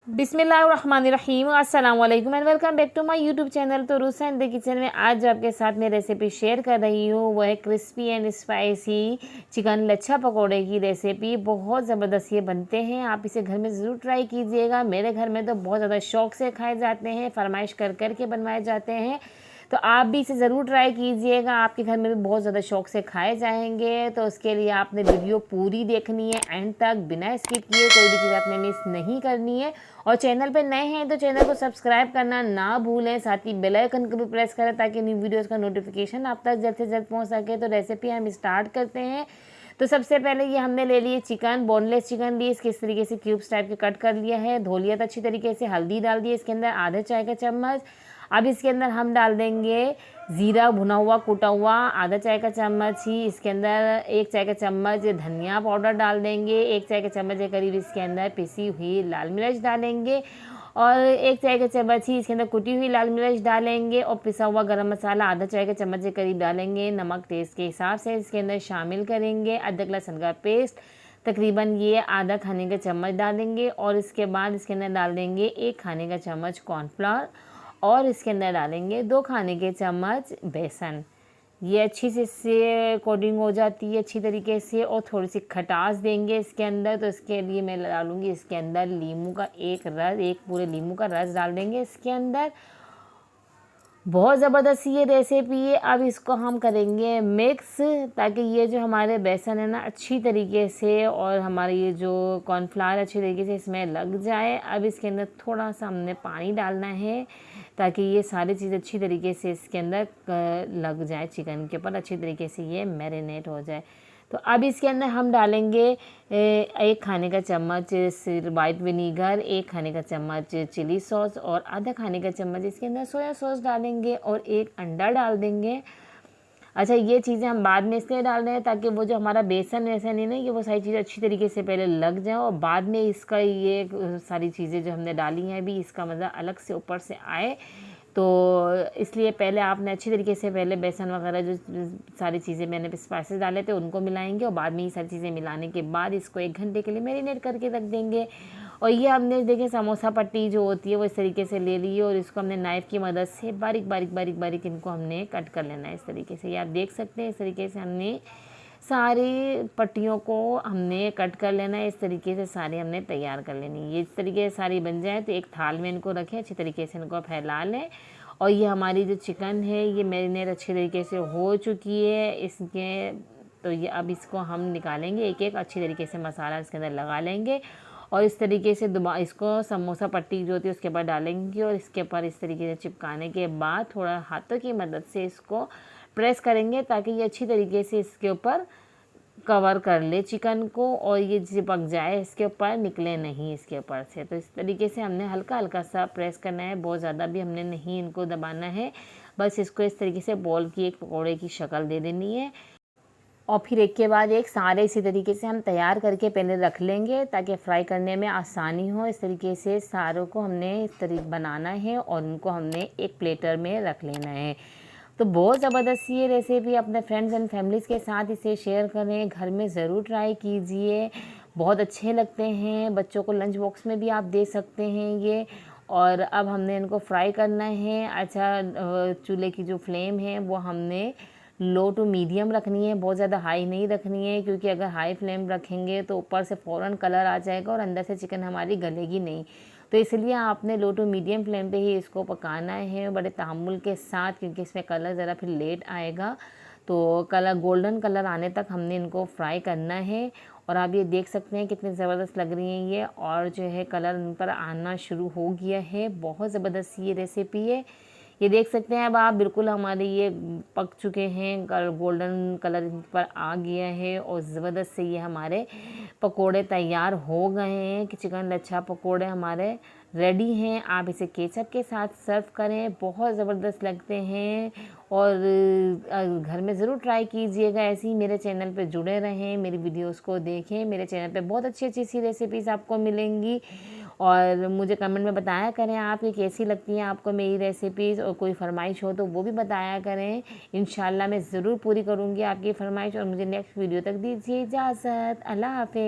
बिस्मिल्लाहिर्रहमानिर्रहीम, अस्सलाम वालेकुम and welcome back to my YouTube channel. तो रूसन द किचन में आज जो आपके साथ में रेसिपी शेयर कर रही हूँ वो है क्रिस्पी एंड स्पाइसी चिकन लच्छा पकौड़े की रेसिपी। बहुत ज़बरदस्त ये बनते हैं, आप इसे घर में ज़रूर ट्राई कीजिएगा। मेरे घर में तो बहुत ज़्यादा शौक से खाए जाते हैं, फरमाइश कर कर के बनवाए जाते हैं, तो आप भी इसे ज़रूर ट्राई कीजिएगा। आपके घर में भी बहुत ज़्यादा शौक से खाए जाएंगे। तो उसके लिए आपने वीडियो पूरी देखनी है, एंड तक बिना स्किप किए, कोई भी चीज़ आपने मिस नहीं करनी है। और चैनल पे नए हैं तो चैनल को सब्सक्राइब करना ना भूलें, साथ ही बेल आइकन को भी प्रेस करें ताकि न्यू वीडियोज़ का नोटिफिकेशन आप तक जल्द से जल्द पहुँच सके। तो रेसिपी हम स्टार्ट करते हैं। तो सबसे पहले ये हमने ले लिए चिकन, बोनलेस चिकन ली, इसके इस तरीके से क्यूब्स टाइप के कट कर लिया है, धो लिया था अच्छी तरीके से। हल्दी डाल दी इसके अंदर आधे चाय का चम्मच। अब इसके अंदर हम डाल देंगे ज़ीरा भुना हुआ कुटा हुआ आधा चाय का चम्मच ही। इसके अंदर 1 चाय का चम्मच धनिया पाउडर डाल देंगे, 1 चाय का चम्मच के करीब इसके अंदर पिसी हुई लाल मिर्च डालेंगे, और 1 चाय का चम्मच ही इसके अंदर कुटी हुई लाल मिर्च डालेंगे, और पिसा हुआ गरम मसाला आधा चाय का चम्मच के करीब डालेंगे। नमक टेस्ट के हिसाब से इसके अंदर शामिल करेंगे। अदरक लहसुन का पेस्ट तकरीबन ये आधा खाने का चम्मच डालेंगे, और इसके बाद इसके अंदर डाल देंगे 1 खाने का चम्मच कॉर्नफ्लावर, और इसके अंदर डालेंगे 2 खाने के चम्मच बेसन। ये अच्छी से इससे कोटिंग हो जाती है अच्छी तरीके से, और थोड़ी सी खटास देंगे इसके अंदर। तो इसके लिए मैं डालूँगी इसके अंदर नींबू का एक पूरे नींबू का रस डाल देंगे इसके अंदर। बहुत ज़बरदस्त ये रेसिपी है। अब इसको हम करेंगे मिक्स, ताकि ये जो हमारे बेसन है ना अच्छी तरीके से, और हमारे ये जो कॉर्नफ्लावर अच्छी तरीके से इसमें लग जाए। अब इसके अंदर थोड़ा सा हमने पानी डालना है ताकि ये सारी चीज़ अच्छी तरीके से इसके अंदर लग जाए, चिकन के ऊपर अच्छी तरीके से ये मैरिनेट हो जाए। तो अब इसके अंदर हम डालेंगे 1 खाने का चम्मच वाइट विनीगर, 1 खाने का चम्मच चिली सॉस, और आधा खाने का चम्मच इसके अंदर सोया सॉस डालेंगे, और 1 अंडा डाल देंगे। अच्छा, ये चीज़ें हम बाद में इसलिए डाल रहे हैं ताकि वो जो हमारा बेसन ऐसा नहीं ना कि वो सारी चीज़ें अच्छी तरीके से पहले लग जाए, और बाद में इसका ये सारी चीज़ें जो हमने डाली हैं अभी इसका मज़ा अलग से ऊपर से आए। तो इसलिए पहले आपने अच्छी तरीके से पहले बेसन वगैरह जो सारी चीज़ें मैंने स्पाइसेस डाले थे उनको मिलाएंगे, और बाद में ये सारी चीज़ें मिलाने के बाद इसको 1 घंटे के लिए मैरिनेट करके रख देंगे। और ये हमने देखिए समोसा पट्टी जो होती है वो इस तरीके से ले ली है, और इसको हमने नाइफ़ की मदद से बारीक बारीक बारीक बारीक इनको हमने कट कर लेना है इस तरीके से। ये आप देख सकते हैं, इस तरीके से हमने सारी पट्टियों को हमने कट कर लेना है। इस तरीके से सारी हमने तैयार कर लेनी है। ये इस तरीके से सारी बन जाए तो एक थाल में इनको रखें, अच्छी तरीके से इनको फैला लें। और ये हमारी जो चिकन है ये मैरिनेट अच्छी तरीके से हो चुकी है इसके। तो ये अब इसको हम निकालेंगे एक एक, अच्छी तरीके से मसाला इसके अंदर लगा लेंगे, और इस तरीके से दोबारा इसको समोसा पट्टी जो होती है उसके ऊपर डालेंगे, और इसके ऊपर इस तरीके से चिपकाने के बाद थोड़ा हाथों की मदद से इसको प्रेस करेंगे ताकि ये अच्छी तरीके से इसके ऊपर कवर कर ले चिकन को, और ये चिपक जाए इसके ऊपर, निकले नहीं इसके ऊपर से। तो इस तरीके से हमने हल्का हल्का सा प्रेस करना है, बहुत ज़्यादा भी हमने नहीं इनको दबाना है। बस इसको इस तरीके से बॉल की एक पकौड़े की शक्ल दे देनी है, और फिर एक के बाद एक सारे इसी तरीके से हम तैयार करके पहले रख लेंगे ताकि फ्राई करने में आसानी हो। इस तरीके से सारों को हमने इस तरीके बनाना है, और उनको हमने एक प्लेटर में रख लेना है। तो बहुत ज़बरदस्त ये रेसिपी, अपने फ्रेंड्स एंड फैमिलीज़ के साथ इसे शेयर करें, घर में ज़रूर ट्राई कीजिए। बहुत अच्छे लगते हैं, बच्चों को लंच बॉक्स में भी आप दे सकते हैं ये। और अब हमने इनको फ्राई करना है। अच्छा, चूल्हे की जो फ्लेम है वो हमने लो टू मीडियम रखनी है, बहुत ज़्यादा हाई नहीं रखनी है, क्योंकि अगर हाई फ्लेम रखेंगे तो ऊपर से फ़ौरन कलर आ जाएगा और अंदर से चिकन हमारी गलेगी नहीं। तो इसलिए आपने लो टू मीडियम फ्लेम पे ही इसको पकाना है, बड़े तहम्मुल के साथ, क्योंकि इसमें कलर ज़रा फिर लेट आएगा। तो कलर गोल्डन कलर आने तक हमने इनको फ्राई करना है। और आप ये देख सकते हैं कितनी ज़बरदस्त लग रही हैं ये, और जो है कलर इन पर आना शुरू हो गया है। बहुत ज़बरदस्त ये रेसिपी है, ये देख सकते हैं। अब आप बिल्कुल हमारे ये पक चुके हैं, गोल्डन कलर इन पर आ गया है, और ज़बरदस्त से ये हमारे पकोड़े तैयार हो गए हैं कि चिकन लच्छा पकोड़े हमारे रेडी हैं। आप इसे केचप के साथ सर्व करें, बहुत ज़बरदस्त लगते हैं। और घर में ज़रूर ट्राई कीजिएगा। ऐसे ही मेरे चैनल पे जुड़े रहें, मेरी वीडियोस को देखें। मेरे चैनल पे बहुत अच्छी अच्छी सी रेसिपीज़ आपको मिलेंगी, और मुझे कमेंट में बताया करें आप कि कैसी लगती हैं आपको मेरी रेसिपीज़, और कोई फरमाइश हो तो वो भी बताया करें। इंशाल्लाह मैं ज़रूर पूरी करूँगी आपकी फरमाइश। और मुझे नेक्स्ट वीडियो तक दीजिए इजाज़त। अल्लाह हाफ़िज़।